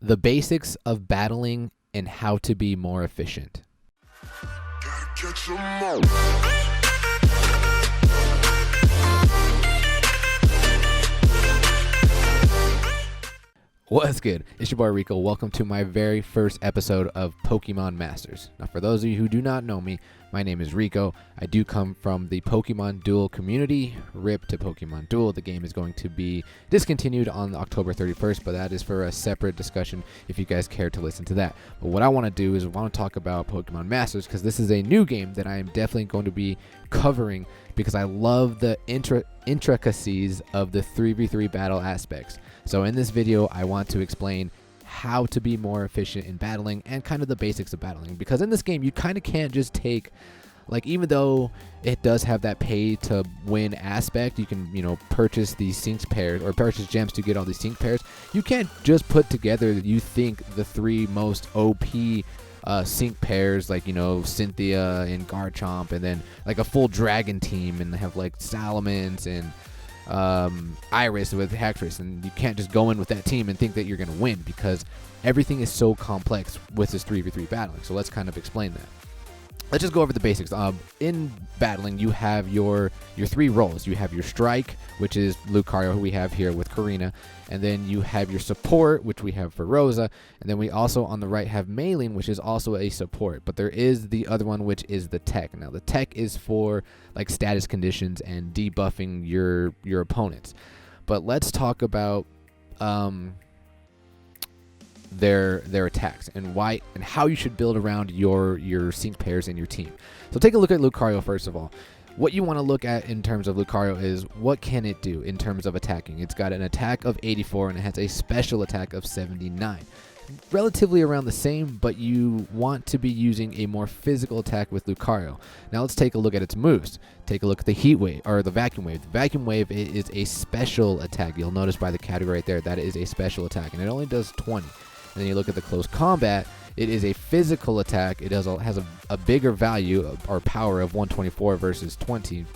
The basics of battling and how to be more efficient. What's good? It's your boy Rico. Welcome to my very first episode of Pokemon Masters. Now, for those of you who do not know me, my name is Rico. I do come from the Pokemon Duel community. RIP to Pokemon Duel. The game is going to be discontinued on October 31st, but that is for a separate discussion if you guys care to listen to that. But what I want to do is I want to talk about Pokemon Masters because this is a new game that I am definitely going to be covering because I love the intricacies of the 3v3 battle aspects. So in this video, I want to explain how to be more efficient in battling and kind of the basics of battling. Because in this game, you kind of can't just take, like, even though it does have that pay to win aspect, you can, purchase these sync pairs or purchase gems to get all these sync pairs. You can't just put together, you think, the three most OP sync pairs, like, Cynthia and Garchomp, and then like a full dragon team, and they have like Salamence and Iris with Hacktrace, and you can't just go in with that team and think that you're going to win because everything is so complex with this 3v3 battling. So let's kind of explain that. Let's just go over the basics. In battling, you have your three roles. You have your strike, which is Lucario, who we have here with Korrina, and then you have your support, which we have for Rosa, and then we also on the right have Mailing, which is also a support. But there is the other one, which is the tech. Now the tech is for like status conditions and debuffing your opponents. But let's talk about their attacks and why and how you should build around your sync pairs in your team. So take a look at Lucario first of all. What you want to look at in terms of Lucario is what can it do in terms of attacking. It's got an attack of 84 and it has a special attack of 79. Relatively around the same, but you want to be using a more physical attack with Lucario. Now let's take a look at its moves. Take a look at the Heat Wave, or the Vacuum Wave. The Vacuum Wave is a special attack. You'll notice by the category right there that it is a special attack, and it only does 20. And then you look at the Close Combat, it is a physical attack. It has a bigger value or power of 124 versus 20,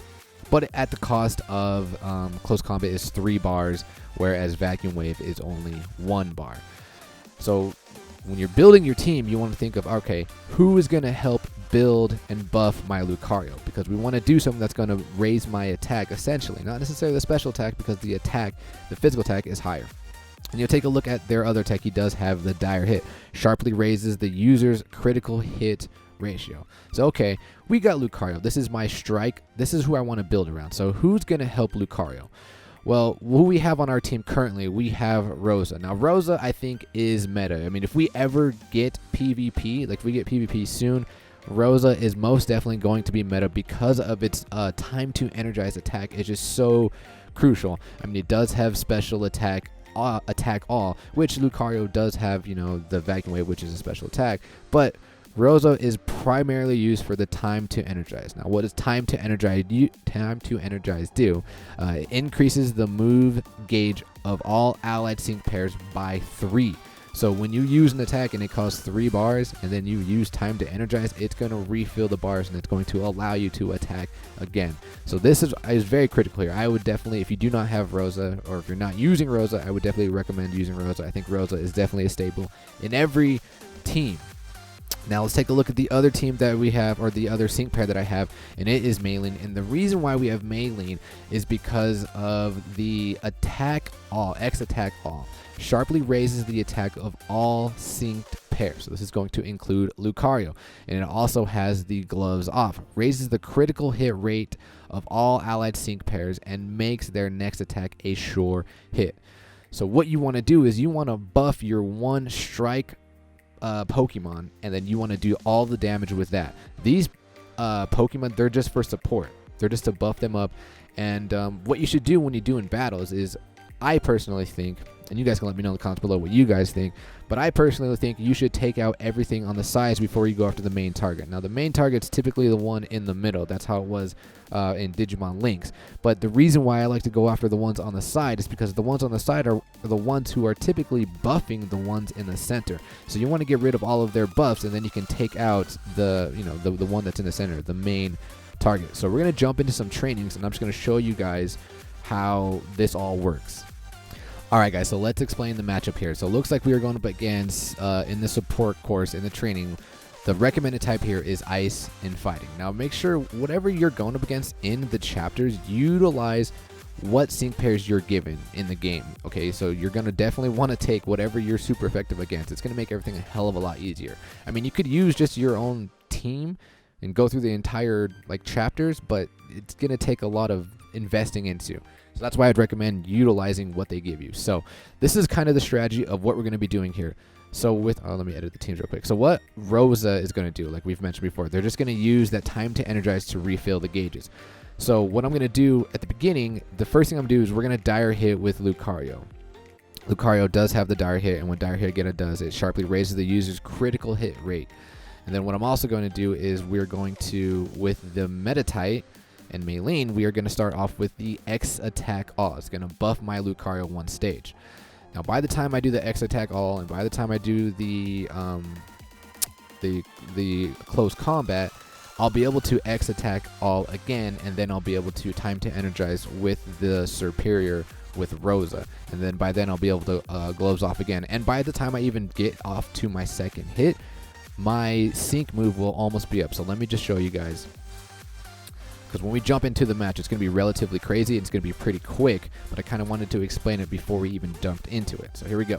but at the cost of Close Combat is 3 bars, whereas Vacuum Wave is only 1 bar. So when you're building your team, you want to think of, okay, who is going to help build and buff my Lucario? Because we want to do something that's going to raise my attack, essentially. Not necessarily the special attack, because the physical attack is higher. And you'll take a look at their other tech. He does have the Dire Hit. Sharply raises the user's critical hit ratio. So, okay, we got Lucario. This is my strike. This is who I want to build around. So who's going to help Lucario? Well, who we have on our team currently, we have Rosa. Now, Rosa, I think, is meta. I mean, if we ever get PvP, like if we get PvP soon, Rosa is most definitely going to be meta because of its time to energize attack. It's just so crucial. I mean, it does have special attack all, which Lucario does have, the Vacuum Wave, which is a special attack, but Rosa is primarily used for the time to energize. Now, what does time to energize do? It increases the move gauge of all allied sync pairs by 3. So when you use an attack and it costs 3 bars, and then you use time to energize, it's going to refill the bars and it's going to allow you to attack again. So this is very critical here. I would definitely, if you do not have Rosa, or if you're not using Rosa, I would definitely recommend using Rosa. I think Rosa is definitely a staple in every team. Now let's take a look at the other team that we have, or the other sync pair that I have, and it is Mailing. And the reason why we have Mailing is because of the attack all, X attack all. Sharply raises the attack of all synced pairs. So this is going to include Lucario. And it also has the gloves off. Raises the critical hit rate of all allied sync pairs and makes their next attack a sure hit. So what you want to do is you want to buff your one strike Pokemon, and then you want to do all the damage with that. These Pokemon, they're just for support. They're just to buff them up. And what you should do when you do in battles is, I personally think, and you guys can let me know in the comments below what you guys think, but I personally think you should take out everything on the sides before you go after the main target. Now, the main target's typically the one in the middle. That's how it was in Digimon Links. But the reason why I like to go after the ones on the side is because the ones on the side are the ones who are typically buffing the ones in the center. So you want to get rid of all of their buffs, and then you can take out the one that's in the center, the main target. So we're going to jump into some trainings, and I'm just going to show you guys how this all works. Alright guys, so let's explain the matchup here. So it looks like we are going up against, in the support course, in the training, the recommended type here is Ice and Fighting. Now make sure whatever you're going up against in the chapters, utilize what sync pairs you're given in the game. Okay, so you're going to definitely want to take whatever you're super effective against. It's going to make everything a hell of a lot easier. I mean, you could use just your own team and go through the entire like chapters, but it's going to take a lot of investing into. So that's why I'd recommend utilizing what they give you. So this is kind of the strategy of what we're going to be doing here. So with, let me edit the teams real quick. So what Rosa is going to do, like we've mentioned before, they're just going to use that time to energize to refill the gauges. So what I'm going to do at the beginning, the first thing I'm going to do is we're going to dire hit with Lucario. Lucario does have the dire hit, and when dire hit again does, it sharply raises the user's critical hit rate. And then what I'm also going to do is we're going to, with the Metatite and Maylene, we are going to start off with the X attack all. It's going to buff my Lucario one stage. Now by the time I do the X attack all, and by the time I do the close combat, I'll be able to X attack all again, and then I'll be able to time to energize with the superior with Rosa, and then by then I'll be able to gloves off again. And by the time I even get off to my second hit, my sync move will almost be up. So let me just show you guys, because when we jump into the match, it's going to be relatively crazy. It's going to be pretty quick, but I kind of wanted to explain it before we even jumped into it. So here we go.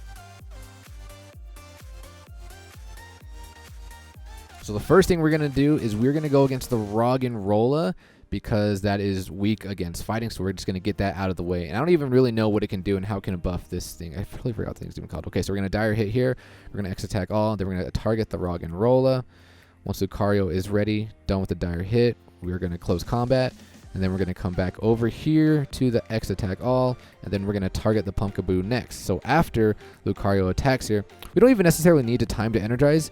So the first thing we're going to do is we're going to go against the Roggenrola, because that is weak against fighting, so we're just going to get that out of the way. And I don't even really know what it can do and how it can buff this thing. I really forgot what the thing's even called. Okay, so we're going to dire hit here. We're going to X attack all. Then we're going to target the Roggenrola. Once Lucario is ready, done with the dire hit, we're going to close combat. And then we're going to come back over here to the X attack all. And then we're going to target the Pumpkaboo next. So after Lucario attacks here, we don't even necessarily need to time to energize,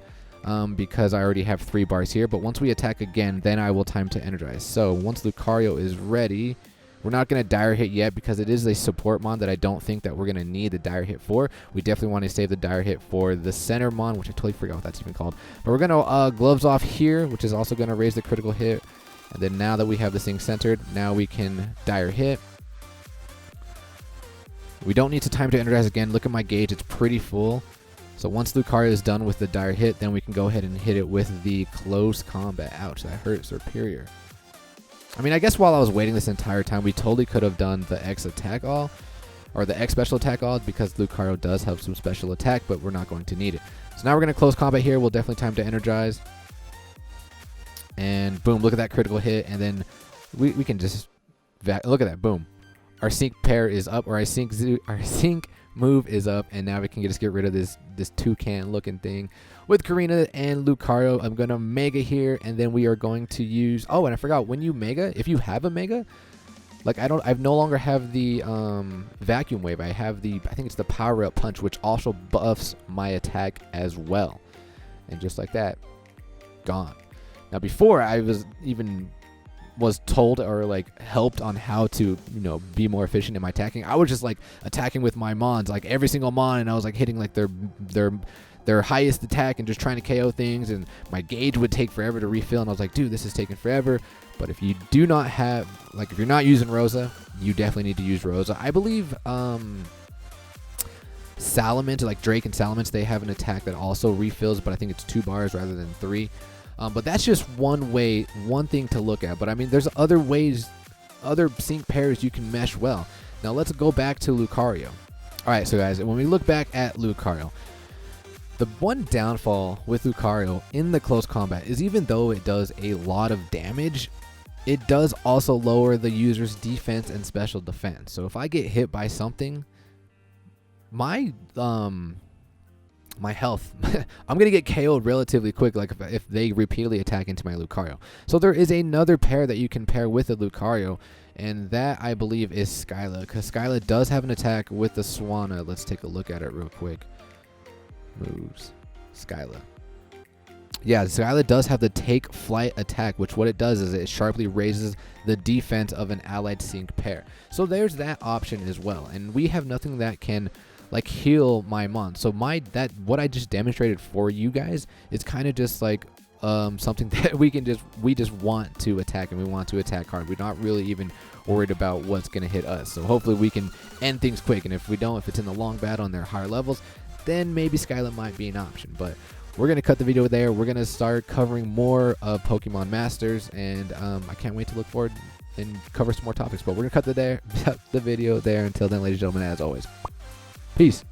because I already have 3 bars here. But once we attack again, then I will time to energize. So once Lucario is ready, we're not going to dire hit yet, because it is a support mon that I don't think that we're going to need the dire hit for. We definitely want to save the dire hit for the center mon, which I totally forgot what that's even called. But we're going to gloves off here, which is also going to raise the critical hit. And then now that we have this thing centered, now we can dire hit. We don't need to time to energize again. Look at my gauge, it's pretty full. So once Lucario is done with the dire hit, then we can go ahead and hit it with the close combat. Ouch, that hurt superior. I mean, I guess while I was waiting this entire time, we totally could have done the X attack all, or the X special attack all, because Lucario does have some special attack, but we're not going to need it. So now we're going to close combat here. We'll definitely time to energize. And boom, look at that critical hit. And then we can just, look at that, boom. Our sync pair is up, or our sync move is up, and now we can just get rid of this toucan looking thing with Korrina and Lucario. I'm gonna mega here, and then we are going to use, oh, and I forgot, when you mega, if you have a mega, like I no longer have the vacuum wave. I have I think it's the power up punch, which also buffs my attack as well. And just like that, gone. Now before I was told or like helped on how to, be more efficient in my attacking, I was just like attacking with my mons, like every single mon, and I was like hitting like their highest attack and just trying to KO things, and my gauge would take forever to refill, and I was like, dude, this is taking forever. But if you do not have, like, if you're not using Rosa, you definitely need to use Rosa. I believe Salamence, like Drake and Salamence, they have an attack that also refills, but I think it's 2 bars rather than 3. But that's just one thing to look at. But I mean, there's other ways, other sync pairs you can mesh well. Now let's go back to Lucario. All right, so guys, when we look back at Lucario, the one downfall with Lucario in the close combat is, even though it does a lot of damage, it does also lower the user's defense and special defense. So if I get hit by something, my health, I'm going to get KO'd relatively quick, like if they repeatedly attack into my Lucario. So there is another pair that you can pair with the Lucario, and that I believe is Skyla, because Skyla does have an attack with the Swanna. Let's take a look at it real quick. Moves. Skyla. Yeah, Skyla does have the take flight attack, which what it does is it sharply raises the defense of an allied sync pair. So there's that option as well, and we have nothing that can like heal my mon. So what I just demonstrated for you guys is kind of just like something that we just want to attack, and we want to attack hard. We're not really even worried about what's going to hit us. So hopefully we can end things quick. And if we don't, if it's in the long battle and they're higher levels, then maybe Skyla might be an option. But we're going to cut the video there. We're going to start covering more of Pokemon Masters, and I can't wait to look forward and cover some more topics. But we're going to cut the video there. Until then, ladies and gentlemen, as always, peace.